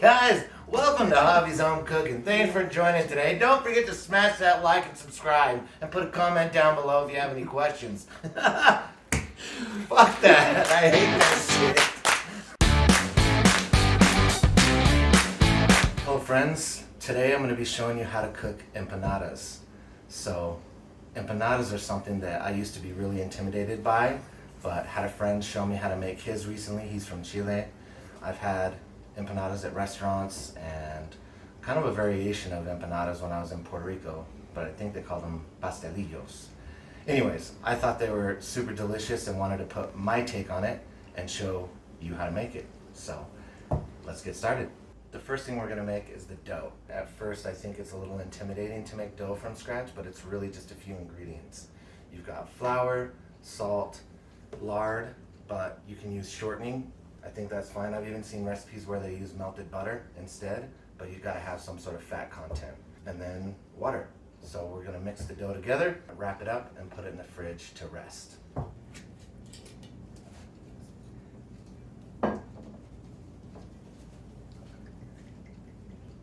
guys, welcome to Javi's Home Cooking. Thanks for joining today. Don't forget to smash that like and subscribe and put a comment down below if you have any questions. Fuck that. I hate that shit. Hello friends, today I'm going to be showing you how to cook empanadas. So, empanadas are something that I used to be really intimidated by, but had a friend show me how to make his recently. He's from Chile. I've had empanadas at restaurants and kind of a variation of empanadas when I was in Puerto Rico, but I think they call them pastelillos. Anyways, I thought they were super delicious and wanted to put my take on it and show you how to make it. So let's get started. The first thing we're going to make is the dough. At first I think it's a little intimidating to make dough from scratch, but it's really just a few ingredients. You've got flour, salt, lard, but you can use shortening. I think that's fine. I've even seen recipes where they use melted butter instead, but you've got to have some sort of fat content. And then water. So we're going to mix the dough together, wrap it up, and put it in the fridge to rest.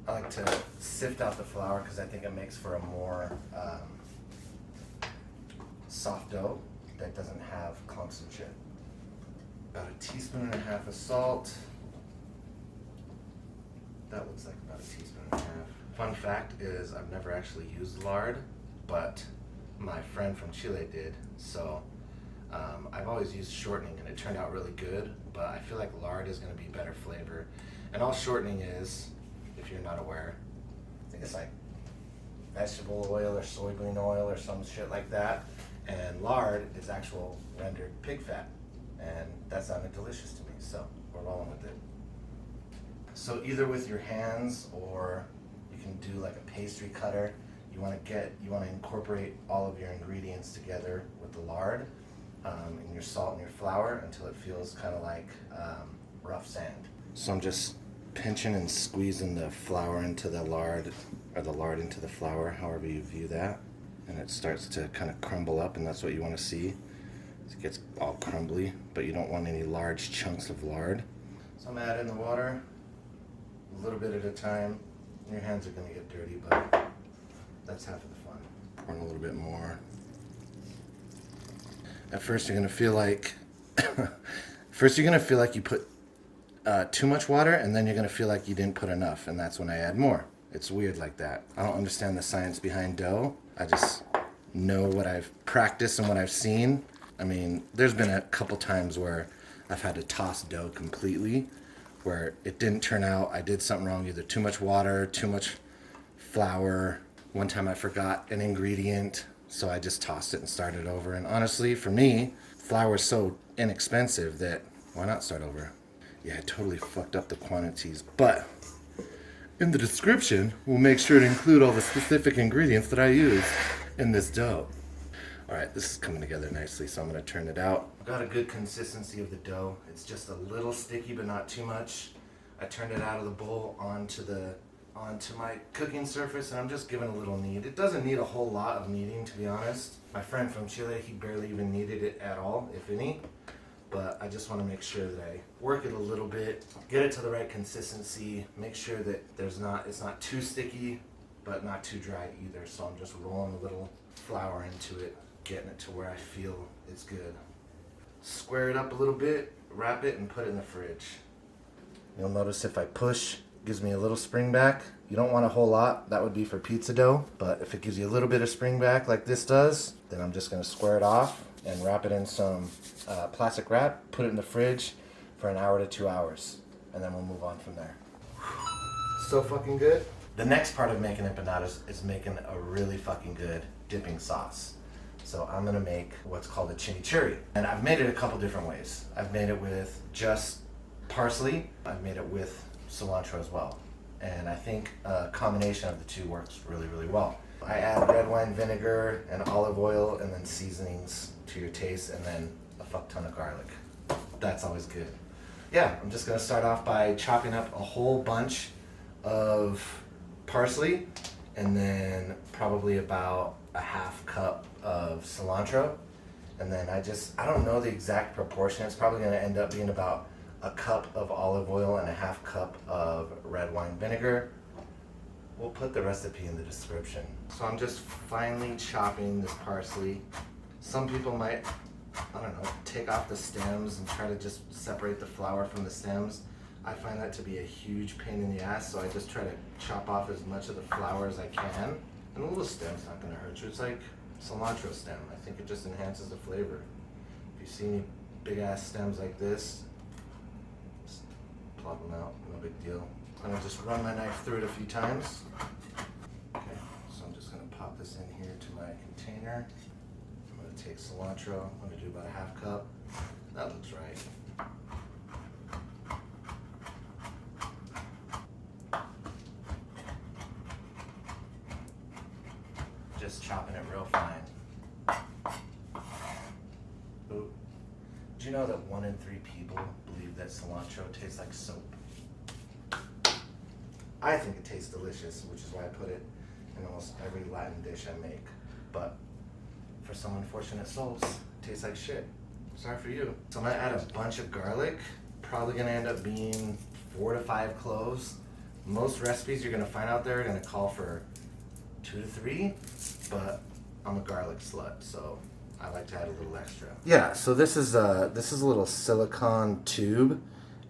I like to sift out the flour because I think it makes for a more soft dough that doesn't have clumps and shit. About a teaspoon and a half of salt. That looks like about a teaspoon and a half. Fun fact is I've never actually used lard, but my friend from Chile did. So I've always used shortening and it turned out really good, but I feel like lard is going to be better flavor. And all shortening is, if you're not aware, I think it's like vegetable oil or soybean oil or some shit like that. And lard is actual rendered pig fat. And that sounded delicious to me, so we're rolling with it. So either with your hands or you can do like a pastry cutter. You want to incorporate all of your ingredients together with the lard and your salt and your flour until it feels kind of like rough sand. So I'm just pinching and squeezing the flour into the lard, or the lard into the flour, however you view that. And it starts to kind of crumble up, and that's what you want to see. It gets all crumbly, but you don't want any large chunks of lard. So I'm adding the water a little bit at a time. Your hands are going to get dirty, but that's half of the fun. Pouring a little bit more. At first you're going to feel like you put too much water, and then you're going to feel like you didn't put enough, and that's when I add more. It's weird like that. I don't understand the science behind dough. I just know what I've practiced and what I've seen. I mean, there's been a couple times where I've had to toss dough completely, where it didn't turn out. I did something wrong, either too much water, too much flour. One time I forgot an ingredient, so I just tossed it and started over. And honestly, for me, flour is so inexpensive that why not start over? Yeah, I totally fucked up the quantities, but in the description, we'll make sure to include all the specific ingredients that I use in this dough. All right, this is coming together nicely, so I'm gonna turn it out. I've got a good consistency of the dough. It's just a little sticky, but not too much. I turned it out of the bowl onto my cooking surface, and I'm just giving a little knead. It doesn't need a whole lot of kneading, to be honest. My friend from Chile, he barely even kneaded it at all, if any. But I just want to make sure that I work it a little bit, get it to the right consistency, make sure that it's not too sticky, but not too dry either. So I'm just rolling a little flour into it, getting it to where I feel it's good. Square it up a little bit, wrap it, and put it in the fridge. You'll notice if I push, it gives me a little spring back. You don't want a whole lot, that would be for pizza dough, but if it gives you a little bit of spring back like this does, then I'm just going to square it off and wrap it in some plastic wrap, put it in the fridge for an hour to 2 hours, and then we'll move on from there. So fucking good. The next part of making empanadas is making a really fucking good dipping sauce. So I'm gonna make what's called a chimichurri. And I've made it a couple different ways. I've made it with just parsley. I've made it with cilantro as well. And I think a combination of the two works really, really well. I add red wine vinegar and olive oil and then seasonings to your taste, and then a fuck ton of garlic. That's always good. Yeah, I'm just gonna start off by chopping up a whole bunch of parsley, and then probably about a half cup of cilantro. And then I don't know the exact proportion. It's probably gonna end up being about a cup of olive oil and a half cup of red wine vinegar. We'll put the recipe in the description. So I'm just finely chopping this parsley. Some people might, I don't know, take off the stems and try to just separate the flower from the stems. I find that to be a huge pain in the ass, so I just try to chop off as much of the flower as I can. And a little stem's not gonna hurt you. It's like cilantro stem. I think it just enhances the flavor. If you see any big ass stems like this, just plop them out, no big deal. I'm gonna just run my knife through it a few times. Okay, so I'm just gonna pop this in here to my container. I'm gonna take cilantro, I'm gonna do about a half cup. That looks right. Just chopping it real fine. Ooh. Do you know that 1 in 3 people believe that cilantro tastes like soap? I think it tastes delicious, which is why I put it in almost every Latin dish I make. But for some unfortunate souls, it tastes like shit. Sorry for you. So I'm gonna add a bunch of garlic. Probably gonna end up being 4 to 5 cloves. Most recipes you're gonna find out there are gonna call for 2 to 3, but I'm a garlic slut, so I like to add a little extra. Yeah, so this is a little silicone tube,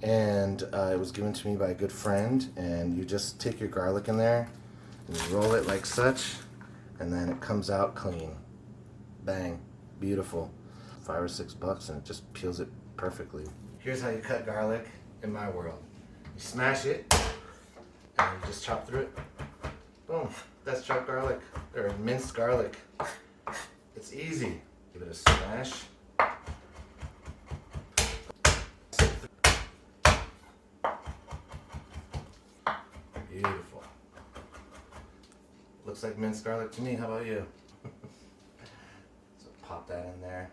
and it was given to me by a good friend. And you just take your garlic in there and you roll it like such, and then it comes out clean. Bang, beautiful. $5 or $6, and it just peels it perfectly. Here's how you cut garlic in my world. You smash it, and you just chop through it. Boom, that's chopped garlic, or minced garlic. It's easy. Give it a smash. Beautiful. Looks like minced garlic to me. How about you? So pop that in there.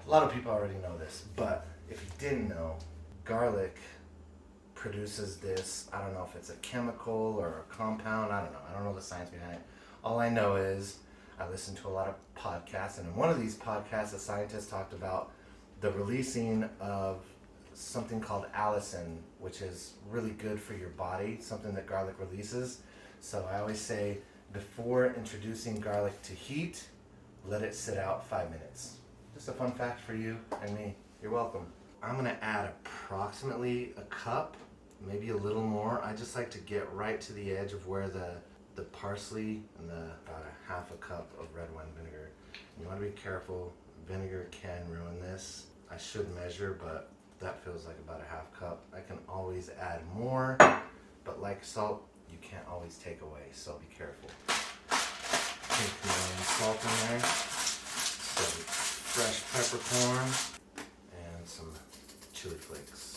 A lot of people already know this, but if you didn't know, garlic produces this, I don't know if it's a chemical or a compound, I don't know the science behind it. All I know is I listen to a lot of podcasts, and in one of these podcasts, a scientist talked about the releasing of something called allicin, which is really good for your body, something that garlic releases. So I always say, before introducing garlic to heat, let it sit out 5 minutes. Just a fun fact for you and me. You're welcome. I'm gonna add approximately a cup, maybe a little more. I just like to get right to the edge of where the parsley and about a half a cup of red wine vinegar. You want to be careful. Vinegar can ruin this. I should measure, but that feels like about a half cup. I can always add more, but like salt, you can't always take away, so be careful. Take some salt in there, some fresh peppercorn, and some chili flakes.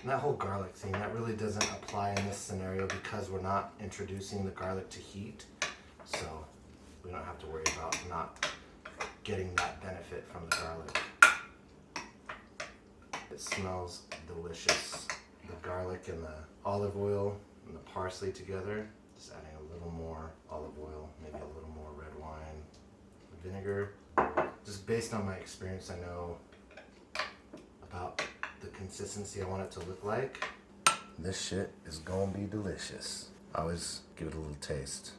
And that whole garlic thing, that really doesn't apply in this scenario because we're not introducing the garlic to heat. So we don't have to worry about not getting that benefit from the garlic. It smells delicious. The garlic and the olive oil and the parsley together. Just adding a little more olive oil, maybe a little more red wine vinegar. Just based on my experience, I know about the consistency I want it to look like. This shit is gonna be delicious. I always give it a little taste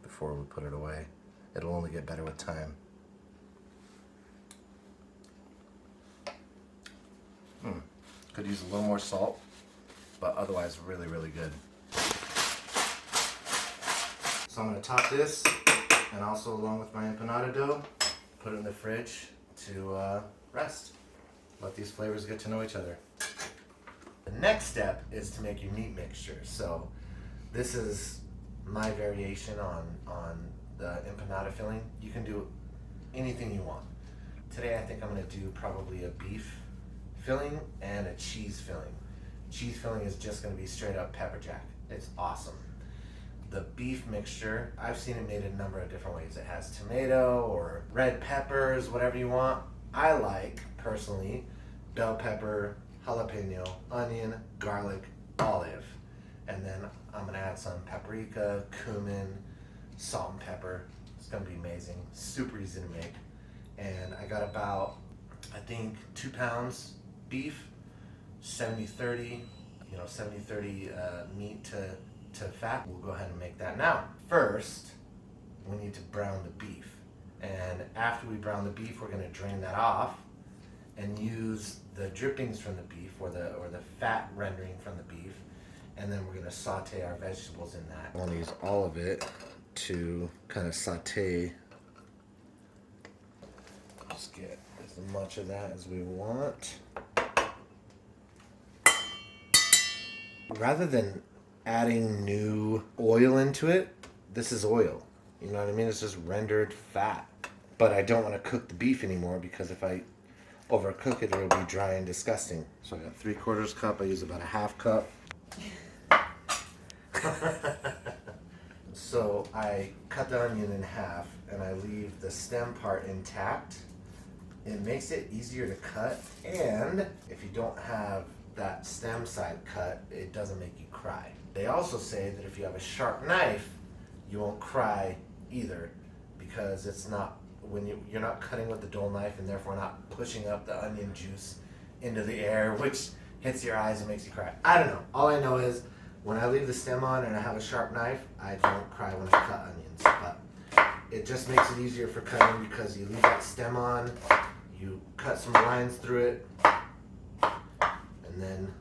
before we put it away. It'll only get better with time. Could use a little more salt, but otherwise really, really good. So I'm gonna top this, and also along with my empanada dough, put it in the fridge to rest. Let these flavors get to know each other. The next step is to make your meat mixture. So this is my variation on the empanada filling. You can do anything you want. Today I think I'm gonna do probably a beef filling and a cheese filling. Cheese filling is just gonna be straight up pepper jack. It's awesome. The beef mixture, I've seen it made a number of different ways. It has tomato or red peppers, whatever you want. I like, personally, bell pepper, jalapeno, onion, garlic, olive. And then I'm gonna add some paprika, cumin, salt and pepper. It's gonna be amazing, super easy to make. And I got about, I think, 2 pounds beef, 70-30, 70-30 meat to fat. We'll go ahead and make that now. First, we need to brown the beef. And after we brown the beef, we're gonna drain that off and use the drippings from the beef or the fat rendering from the beef. And then we're gonna saute our vegetables in that. We'll use all of it to kind of saute. Just get as much of that as we want. Rather than adding new oil into it, this is oil. You know what I mean? It's just rendered fat. But I don't want to cook the beef anymore because if I overcook it, it'll be dry and disgusting. So I got 3/4 cup. I use about a 1/2 cup. So I cut the onion in half and I leave the stem part intact. It makes it easier to cut, and if you don't have that stem side cut, it doesn't make you cry. They also say that if you have a sharp knife, you won't cry either, because it's not, when you're not cutting with the dull knife and therefore not pushing up the onion juice into the air, which hits your eyes and makes you cry. I don't know. All I know is when I leave the stem on and I have a sharp knife, I don't cry when I cut onions. But it just makes it easier for cutting because you leave that stem on, you cut some lines through it, and then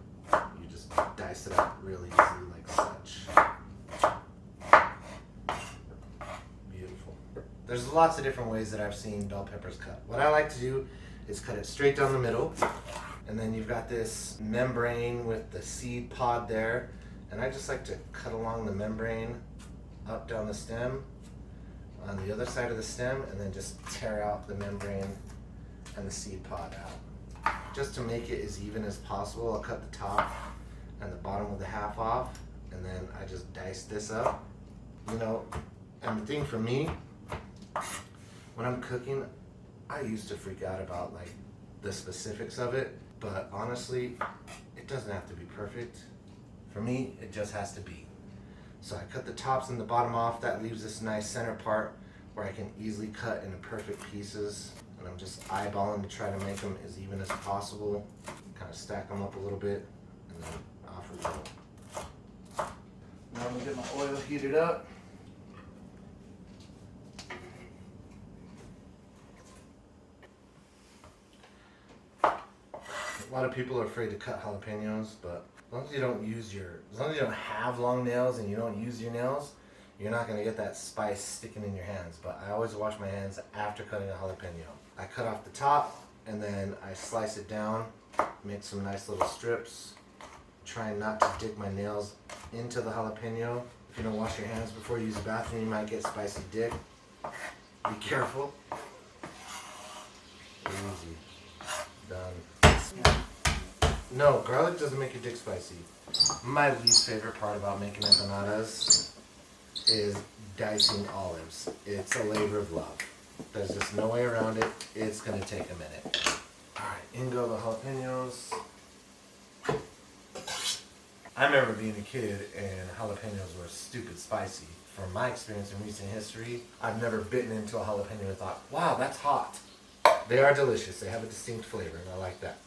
you just dice it up really easily like such. Beautiful. There's lots of different ways that I've seen bell peppers cut. What I like to do is cut it straight down the middle, and then you've got this membrane with the seed pod there, and I just like to cut along the membrane up down the stem on the other side of the stem, and then just tear out the membrane and the seed pod out. Just to make it as even as possible, I'll cut the top and the bottom of the half off, and then I just dice this up. And the thing for me, when I'm cooking, I used to freak out about like the specifics of it, but honestly, it doesn't have to be perfect. For me, it just has to be. So I cut the tops and the bottom off. That leaves this nice center part where I can easily cut into perfect pieces. And I'm just eyeballing to try to make them as even as possible. Kind of stack them up a little bit, and then off we go. Now I'm gonna get my oil heated up. A lot of people are afraid to cut jalapenos, but as long as you don't have long nails and you don't use your nails, you're not gonna get that spice sticking in your hands. But I always wash my hands after cutting a jalapeno. I cut off the top and then I slice it down, make some nice little strips, trying not to dig my nails into the jalapeno. If you don't wash your hands before you use the bathroom, you might get spicy dick. Be careful. Easy. Done. No, garlic doesn't make your dick spicy. My least favorite part about making empanadas is dicing olives. It's a labor of love. There's just no way around it. It's gonna take a minute. Alright, in go the jalapenos. I remember being a kid and jalapenos were stupid spicy. From my experience in recent history, I've never bitten into a jalapeno and thought, wow, that's hot. They are delicious. They have a distinct flavor, and I like that.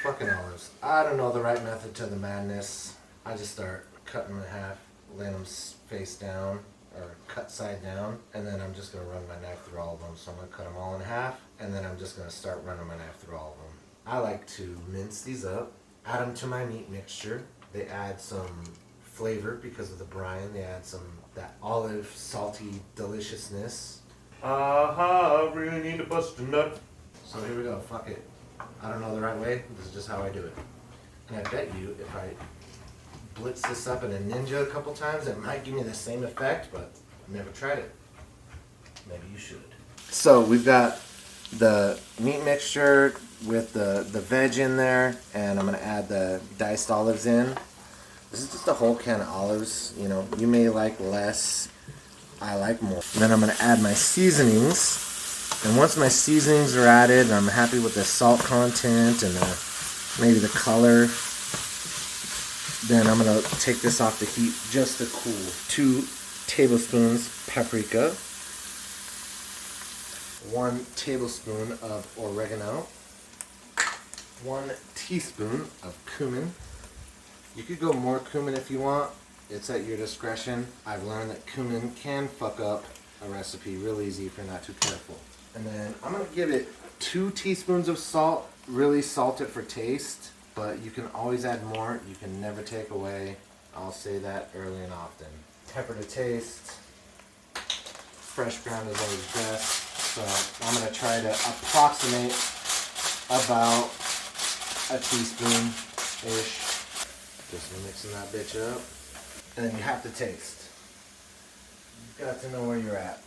Fucking olives. I don't know the right method to the madness. I just start cutting them in half, laying them face down, or cut side down, and then I'm just going to run my knife through all of them. So I'm going to cut them all in half, and then I'm just going to start running my knife through all of them. I like to mince these up, add them to my meat mixture. They add some flavor because of the brine. They add that olive salty deliciousness. I really need to bust a nut. So here we go, fuck it. I don't know the right way, this is just how I do it. And I bet you if I blitz this up in a Ninja a couple times, it might give me the same effect, but I've never tried it. Maybe you should. So we've got the meat mixture with the veg in there, and I'm gonna add the diced olives in. This is just a whole can of olives. You may like less, I like more. And then I'm gonna add my seasonings. And once my seasonings are added, I'm happy with the salt content and maybe the color, then I'm going to take this off the heat just to cool. 2 tablespoons paprika, 1 tablespoon of oregano, 1 teaspoon of cumin. You could go more cumin if you want. It's at your discretion. I've learned that cumin can fuck up a recipe real easy if you're not too careful. And then I'm gonna give it 2 teaspoons of salt. Really salt it for taste, but you can always add more. You can never take away. I'll say that early and often. Pepper to taste. Fresh ground is always best. So I'm gonna try to approximate about a teaspoon-ish. Just mixing that bitch up. And then you have to taste. You've got to know where you're at.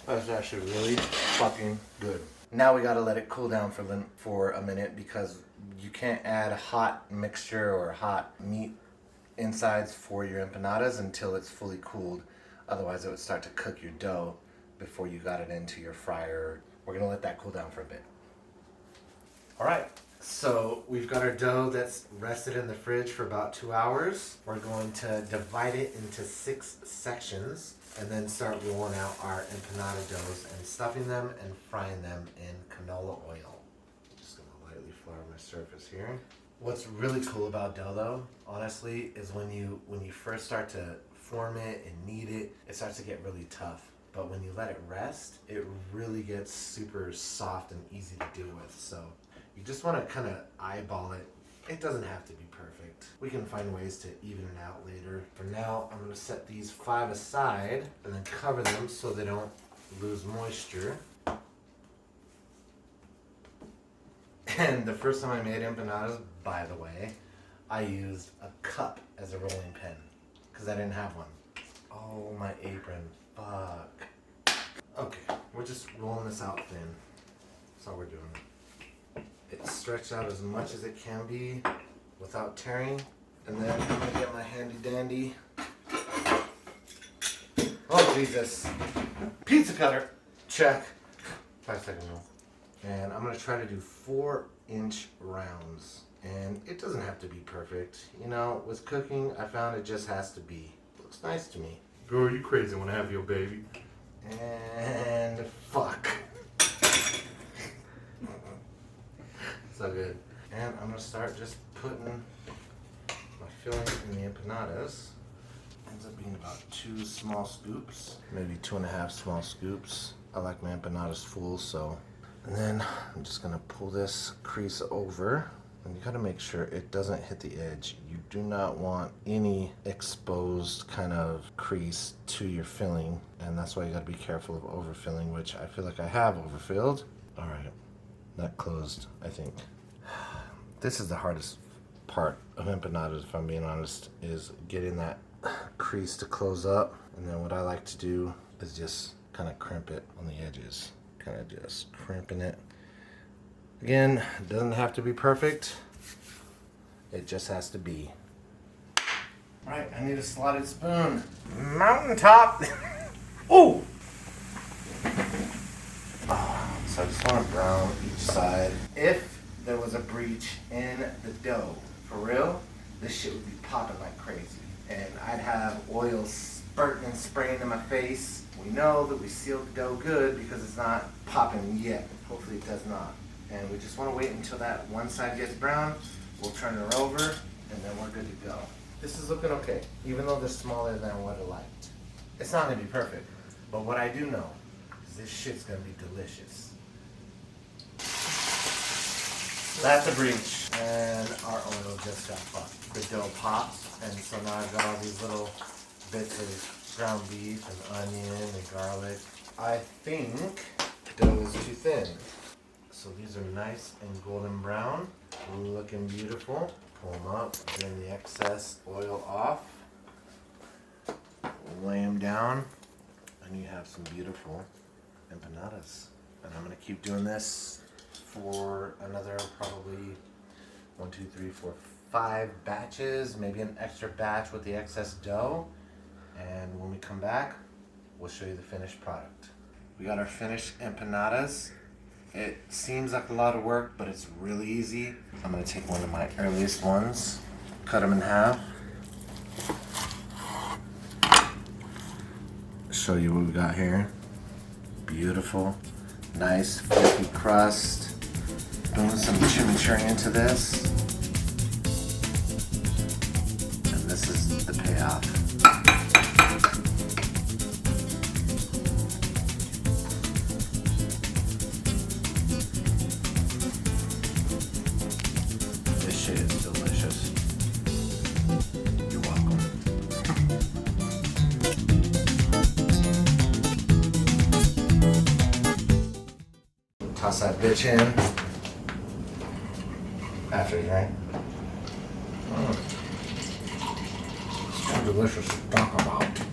That's actually really fucking good. Now we gotta let it cool down for a minute because you can't add a hot mixture or hot meat insides for your empanadas until it's fully cooled. Otherwise it would start to cook your dough before you got it into your fryer. We're gonna let that cool down for a bit. All right, so we've got our dough that's rested in the fridge for about 2 hours. We're going to divide it into 6 sections and then start rolling out our empanada doughs and stuffing them and frying them in canola oil. Just gonna lightly flour my surface here. What's really cool about dough though, honestly, is when you first start to form it and knead it, it starts to get really tough. But when you let it rest, it really gets super soft and easy to deal with. So you just want to kind of eyeball it. It doesn't have to be perfect. We can find ways to even it out later. For now, I'm going to set these 5 aside and then cover them so they don't lose moisture. And the first time I made empanadas, by the way, I used a cup as a rolling pin because I didn't have one. Oh, my apron. Fuck. Okay, we're just rolling this out thin. That's all we're doing. It's stretched out as much as it can be without tearing. And then I'm gonna get my handy dandy. Oh Jesus. Pizza cutter. Check. 5-second rule. And I'm gonna try to do 4-inch rounds. And it doesn't have to be perfect. You know, with cooking, I found it just has to be. Looks nice to me. Girl, you crazy when I have your baby. And fuck. So good. And I'm gonna start just putting my filling in the empanadas. Ends up being about 2 small scoops, maybe 2.5 small scoops. I like my empanadas full, so. And then I'm just gonna pull this crease over. And you gotta make sure it doesn't hit the edge. You do not want any exposed kind of crease to your filling. And that's why you gotta be careful of overfilling, which I feel like I have overfilled. All right, that closed, I think. This is the hardest part of empanadas, if I'm being honest, is getting that crease to close up. And then what I like to do is just kind of crimp it on the edges. Kind of just crimping it. Again, it doesn't have to be perfect. It just has to be. All right, I need a slotted spoon. Mountaintop. Ooh. Oh, so I just want to brown each side. If there was a breach in the dough, for real, this shit would be popping like crazy. And I'd have oil spurting and spraying in my face. We know that we sealed the dough good because it's not popping yet. Hopefully it does not. And we just want to wait until that one side gets brown. We'll turn her over, and then we're good to go. This is looking okay, even though they're smaller than what I liked. It's not going to be perfect, but what I do know is this shit's going to be delicious. That's a breach, and our oil just got fucked. The dough popped, and so now I've got all these little bits of ground beef and onion and garlic. I think the dough is too thin. So these are nice and golden brown, looking beautiful. Pull them up, drain the excess oil off, lay them down, and you have some beautiful empanadas. And I'm gonna keep doing this for another probably 1, 2, 3, 4, 5 batches, maybe an extra batch with the excess dough. And when we come back, we'll show you the finished product. We got our finished empanadas. It seems like a lot of work, but it's really easy. I'm gonna take one of my earliest ones, cut them in half, show you what we got here. beautiful, nice, flaky crust. Throwing some chimichurri into this. And this is the payoff. This shit is delicious. You're welcome. Toss that bitch in after you drink. It's so delicious to talk about.